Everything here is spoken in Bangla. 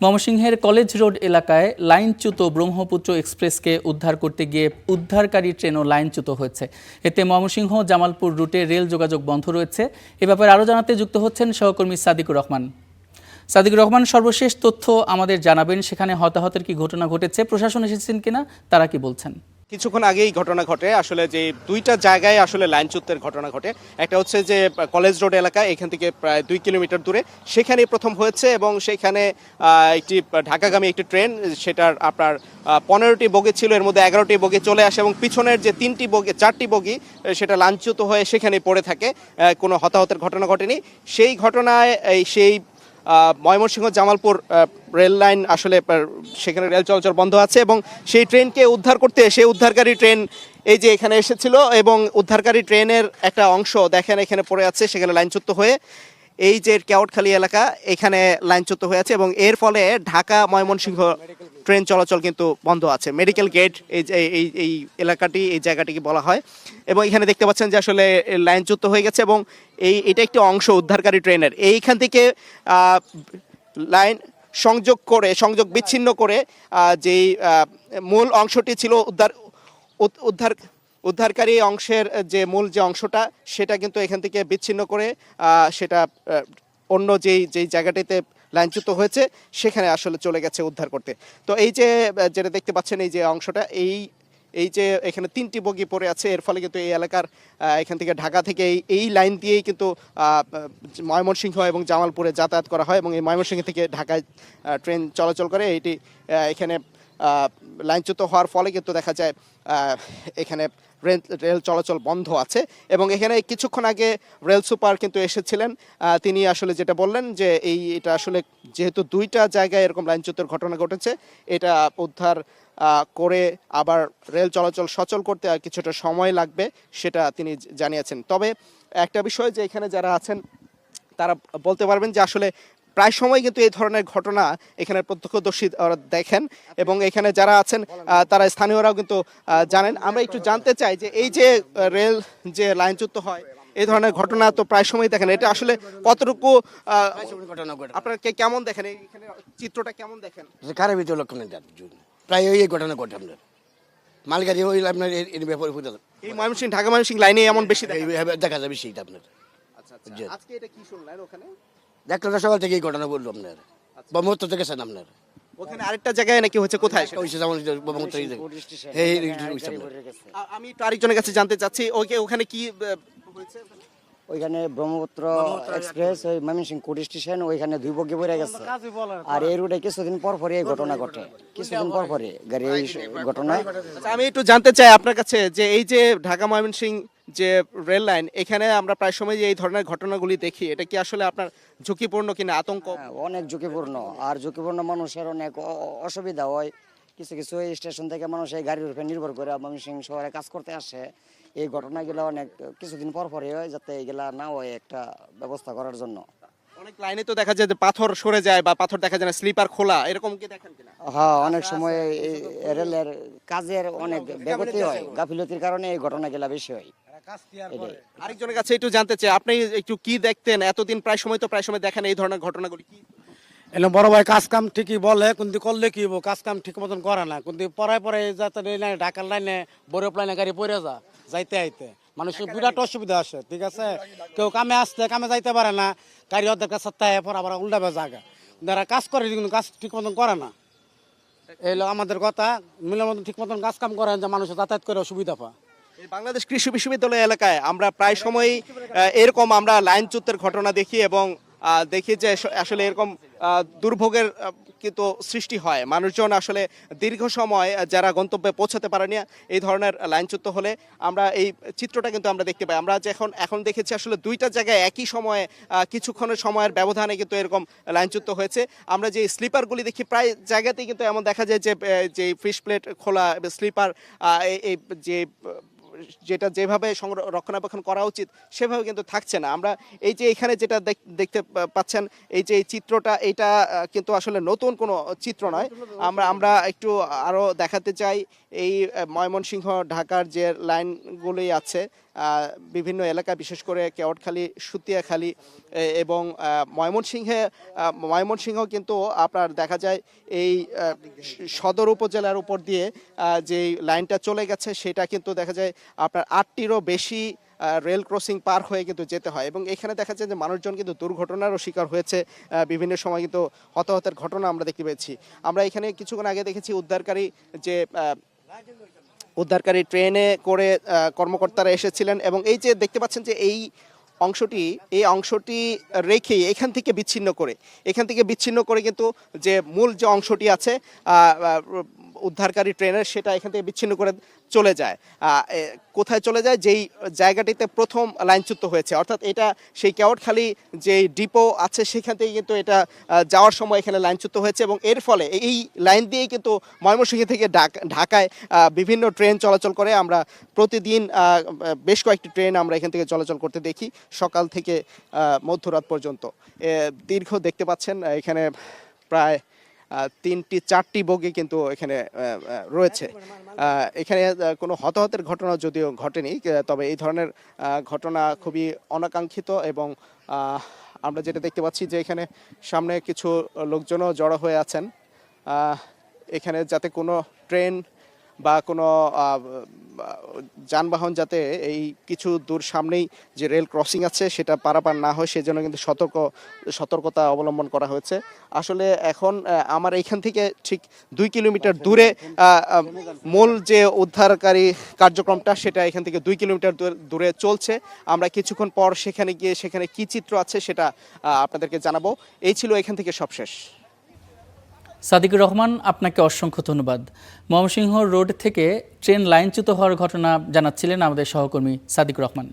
ময়মনসিংহের কলেজ রোড এলাকায় লাইনচ্যুত ব্রহ্মপুত্র এক্সপ্রেসকে উদ্ধার করতে গিয়ে উদ্ধারকারী ট্রেনও লাইনচ্যুত হয়েছে। এতে ময়মনসিংহ জামালপুর রুটে রেল যোগাযোগ বন্ধ রয়েছে। এ ব্যাপারে আরও জানাতে যুক্ত হচ্ছেন সহকর্মী সাদিকুর রহমান। সাদিকুর রহমান, সর্বশেষ তথ্য আমাদের জানাবেন, সেখানে হতাহতের কি ঘটনা ঘটেছে, প্রশাসন এসেছেন কিনা, তারা কি বলছেন? কিছুক্ষণ আগেই ঘটনা ঘটে আসলে যে দুইটা জায়গায় আসলে লাইনচ্যুতের ঘটনা ঘটে। একটা হচ্ছে যে কলেজ রোড এলাকায়, এখান থেকে প্রায় 2 কিলোমিটার দূরে, সেখানে প্রথম হয়েছে এবং সেখানে একটি ঢাকাগামী একটি ট্রেন, সেটার আপনার 15টি বগি ছিল, এর মধ্যে 11টি বগি চলে আসে এবং পিছনের যে 4টি বগি সেটা লাইনচ্যুত হয়ে সেখানে পড়ে থাকে। কোনো হতাহতের ঘটনা ঘটেনি। সেই ঘটনায় সেই ময়মনসিংহ জামালপুর রেল লাইন আসলে সেখানে রেল চলাচল বন্ধ আছে এবং সেই ট্রেনকে উদ্ধার করতে সেই উদ্ধারকারী ট্রেন এই যে এখানে এসেছিল এবং উদ্ধারকারী ট্রেনের একটা অংশ দেখেন এখানে পড়ে আছে, সেখানে লাইনচ্যুত হয়ে এই যে কেওটখালী এলাকা এখানে লাইনচ্যুত হয়ে আছে এবং এর ফলে ঢাকা ময়মনসিংহ ট্রেন চলাচল কিন্তু বন্ধ আছে। মেডিকেল গেট এই এলাকাটি, এই জায়গাটিকে বলা হয় এবং এখানে দেখতে পাচ্ছেন যে আসলে লাইনচ্যুত হয়ে গেছে এবং এটা একটি অংশ উদ্ধারকারী ট্রেনের। এইখান থেকে লাইন সংযোগ বিচ্ছিন্ন করে যেই মূল অংশটি ছিল উদ্ধারকারী অংশের যে মূল যে অংশটা, সেটা কিন্তু এখান থেকে বিচ্ছিন্ন করে সেটা অন্য যেই জায়গাটিতে লাইনচ্যুত হয়েছে সেখানে আসলে চলে গেছে উদ্ধার করতে। তো এই যে যেটা দেখতে পাচ্ছেন এই যে অংশটা, এই যে এখানে 3টি বগি পড়ে আছে, এর ফলে কিন্তু এই এলাকার এখান থেকে ঢাকা থেকে এই লাইন দিয়েই কিন্তু ময়মনসিংহ এবং জামালপুরে যাতায়াত করা হয় এবং এই ময়মনসিংহ থেকে ঢাকায় ট্রেন চলাচল করে। এটি এখানে লাইনচ্যুত হওয়ার ফলে কিন্তু দেখা যায় এখানে রেল চলাচল বন্ধ আছে এবং এখানে কিছুক্ষণ আগে রেল সুপার কিন্তু এসেছিলেন। তিনি আসলে যেটা বললেন যে এটা আসলে যেহেতু দুইটা জায়গায় এরকম লাইনচ্যুতের ঘটনা ঘটেছে, এটা উদ্ধার করে আবার রেল চলাচল সচল করতে আর কিছুটা সময় লাগবে, সেটা তিনি জানিয়েছেন। তবে একটা বিষয় যে এখানে যারা আছেন তারা বলতে পারবেন যে আসলে প্রায় সময় কিন্তু এই ধরনের ঘটনা এখানে প্রত্যক্ষদর্শী দেখেন এবং এখানে যারা আছেন তারা স্থানীয়রাও কিন্তু জানেন। আমরা একটু জানতে চাই যে এই যে রেল যে লাইনচ্যুত হয়, এই ধরনের ঘটনা তো প্রায় সময় দেখেন, এটা আসলে কতটুকু আপনারা কেমন দেখেন, এখানে চিত্রটা কেমন দেখেন? খারাপ লক্ষণ প্রায় এই ঘটনা ঘটে আপনার মালগাড়ি ওই আপনার এই ময়মনসিংহ ঢাকা ময়মনসিংহ লাইনে এমন বেশি দেখা যাবে সেইটা আপনার। আজকে এটা কি শুনলেন ওখানে? দেখলেন সকাল থেকে এই ঘটনা বললো আপনার ব্রহ্মপুত্র থেকে গেছেন আপনার ওখানে আরেকটা জায়গায় নাকি হচ্ছে, কোথায়? আমি একটু আরেকজনের কাছে জানতে চাচ্ছি ওখানে কি হয়েছে। ওইখানে ব্রহ্মপুত্র এক্সপ্রেস ওই ময়মনসিংহ কোর্ট স্টেশন ওইখানে 2 বগি পড়ে গেছে আর এই রুটে কিছুদিন পর পরই এই ঘটনা ঘটে, কিছুদিন পর পরই গাড়ি এই ঘটনা। আমি একটু জানতে চাই আপনার কাছে যে এই যে ঢাকা ময়মনসিংহ যে রেল লাইন, এখানে আমরা প্রায় সময় যে এই ধরনের ঘটনাগুলি দেখি, এটা কি আসলে আপনার ঝুঁকিপূর্ণ কিনা, আতঙ্ক? অনেক ঝুঁকিপূর্ণ, আর ঝুঁকিপূর্ণ মানুষের অনেক অসুবিধা হয়। কিছু কিছু স্টেশন থেকে মানুষ এই গাড়ির উপরে নির্ভর করে ময়মনসিংহ শহরে কাজ করতে আসে। এই ঘটনাগুলো অনেক কিছুদিন পর পরই হয়, যাতে এগুলা না হয় একটা ব্যবস্থা করার জন্য। অনেক লাইনে তো দেখা যায় যে পাথর সরে যায় বা পাথর দেখা যায় না, স্লিপার খোলা, এরকম কি দেখেন কিনা? হ্যাঁ, অনেক সময় রেলের কাজের অনেক ব্যাগতি হয়, গাফিলতির কারণে এই ঘটনাগুলো বেশি হয়। আরেকজনের কাছে একটু জানতে চাই, আপনি একটু কি দেখতেন এতদিন, প্রায় সময় দেখেন এই ধরনের ঘটনাগুলি কি? এলাম বড় ভাই কাজ কাম ঠিকই বলে, কিন্তু করলে কি হবো, কাজ কাম ঠিক মতন করে না, কিন্তু পরে যাতে ঢাকার লাইনে বরফ লাইনে গাড়ি পড়ে যাইতে আইতে মানুষের বিরাট অসুবিধা আসে। ঠিক আছে, কেউ কামে আসতে কামে যাইতে পারে না, গাড়ি ওদের কাছে পর আবার উল্টাবে জায়গা, যারা কাজ করে কিন্তু কাজ ঠিক মতন করে না। এই আমাদের কথা, মিলের মতন ঠিক মতন কাজ কাম করেন যে মানুষের যাতায়াত করে অসুবিধা পায়। বাংলাদেশ কৃষি বিশ্ববিদ্যালয় এলাকায় আমরা প্রায় সময় এরকম আমরা লাইনচ্যুতের ঘটনা দেখি এবং দেখি যে আসলে এরকম দুর্ভোগের কিন্তু সৃষ্টি হয়। মানুষজন আসলে দীর্ঘ সময় যারা গন্তব্যে পৌঁছাতে পারেনি এই ধরনের লাইনচ্যুত হলে আমরা এই চিত্রটা কিন্তু আমরা দেখতে পাই। আমরা যে এখন দেখেছি আসলে দুইটা জায়গায় একই সময়ে কিছুক্ষণের সময়ের ব্যবধানে কিন্তু এরকম লাইনচ্যুত হয়েছে। আমরা যে স্লিপারগুলি দেখি প্রায় জায়গাতেই কিন্তু এমন দেখা যায় যে ফিশ প্লেট খোলা স্লিপার, এই যেটা যেভাবে রক্ষণাবেক্ষণ করা উচিত সেভাবে কিন্তু থাকছে না। আমরা এই যে এখানে যেটা দেখতে পাচ্ছেন, এই যে এই চিত্রটা, এটা কিন্তু আসলে নতুন কোনো চিত্র নয়। আমরা একটু আরও দেখাতে চাই এই ময়মনসিংহ ঢাকার যে লাইনগুলি আছে বিভিন্ন এলাকা বিশেষ করে কেওটখালী, সুতিয়াখালী এবং ময়মনসিংহ কিন্তু আপনার দেখা যায় এই সদর উপজেলার উপর দিয়ে যেই লাইনটা চলে গেছে সেটা কিন্তু দেখা যায় আপনার 8টিরও বেশি রেল ক্রসিং পার হয়ে কিন্তু যেতে হয় এবং এখানে দেখা যায় যে মানুষজন কিন্তু দুর্ঘটনারও শিকার হয়েছে। বিভিন্ন সময় কিন্তু হতাহতের ঘটনা আমরা দেখতে পেয়েছি। আমরা এখানে কিছুক্ষণ আগে দেখেছি উদ্ধারকারী ট্রেনে করে কর্মকর্তারা এসেছিলেন এবং এই যে দেখতে পাচ্ছেন যে এই অংশটি রেখে এখান থেকে বিচ্ছিন্ন করে কিন্তু যে মূল যে অংশটি আছে উদ্ধারকারী ট্রেনের, সেটা এখান থেকে বিচ্ছিন্ন করে চলে যায়। কোথায় চলে যায়? যেই জায়গাটিতে প্রথম লাইনচ্যুত হয়েছে, অর্থাৎ এটা সেই কেওটখালী যেই ডিপো আছে সেখান থেকে কিন্তু এটা যাওয়ার সময় এখানে লাইনচ্যুত হয়েছে এবং এর ফলে এই লাইন দিয়েই কিন্তু ময়মনসিংহ থেকে ঢাকায় বিভিন্ন ট্রেন চলাচল করে। আমরা প্রতিদিন বেশ কয়েকটি ট্রেন আমরা এখান থেকে চলাচল করতে দেখি সকাল থেকে মধ্যরাত পর্যন্ত। দীর্ঘ দেখতে পাচ্ছেন এখানে প্রায় 3-4টি বগি কিন্তু এখানে রয়েছে। এখানে কোনো হতাহতের ঘটনা যদিও ঘটেনি, তবে এই ধরনের ঘটনা খুবই অনাকাঙ্ক্ষিত এবং আমরা যেটা দেখতে পাচ্ছি যে এখানে সামনে কিছু লোকজনও জড়ো হয়ে আছেন এখানে, যাতে কোনো ট্রেন বা কোনো যানবাহন যাতে এই কিছু দূর সামনেই যে রেল ক্রসিং আছে সেটা পারাপার না হয় সেজন্য কিন্তু সতর্কতা অবলম্বন করা হয়েছে। আসলে এখন আমার এইখান থেকে ঠিক 2 কিলোমিটার দূরে মূল যে উদ্ধারকারী কার্যক্রমটা সেটা এখান থেকে 2 কিলোমিটার দূরে চলছে। আমরা কিছুক্ষণ পর সেখানে গিয়ে সেখানে কি চিত্র আছে সেটা আপনাদেরকে জানাবো। এই ছিল এখান থেকে সবশেষ। সাদিকুর রহমান, আপনাকে অসংখ্য ধন্যবাদ। ময়মনসিংহ রোড থেকে ট্রেন লাইনচ্যুত হওয়ার ঘটনা জানাচ্ছিলেন আমাদের সহকর্মী সাদিকুর রহমান।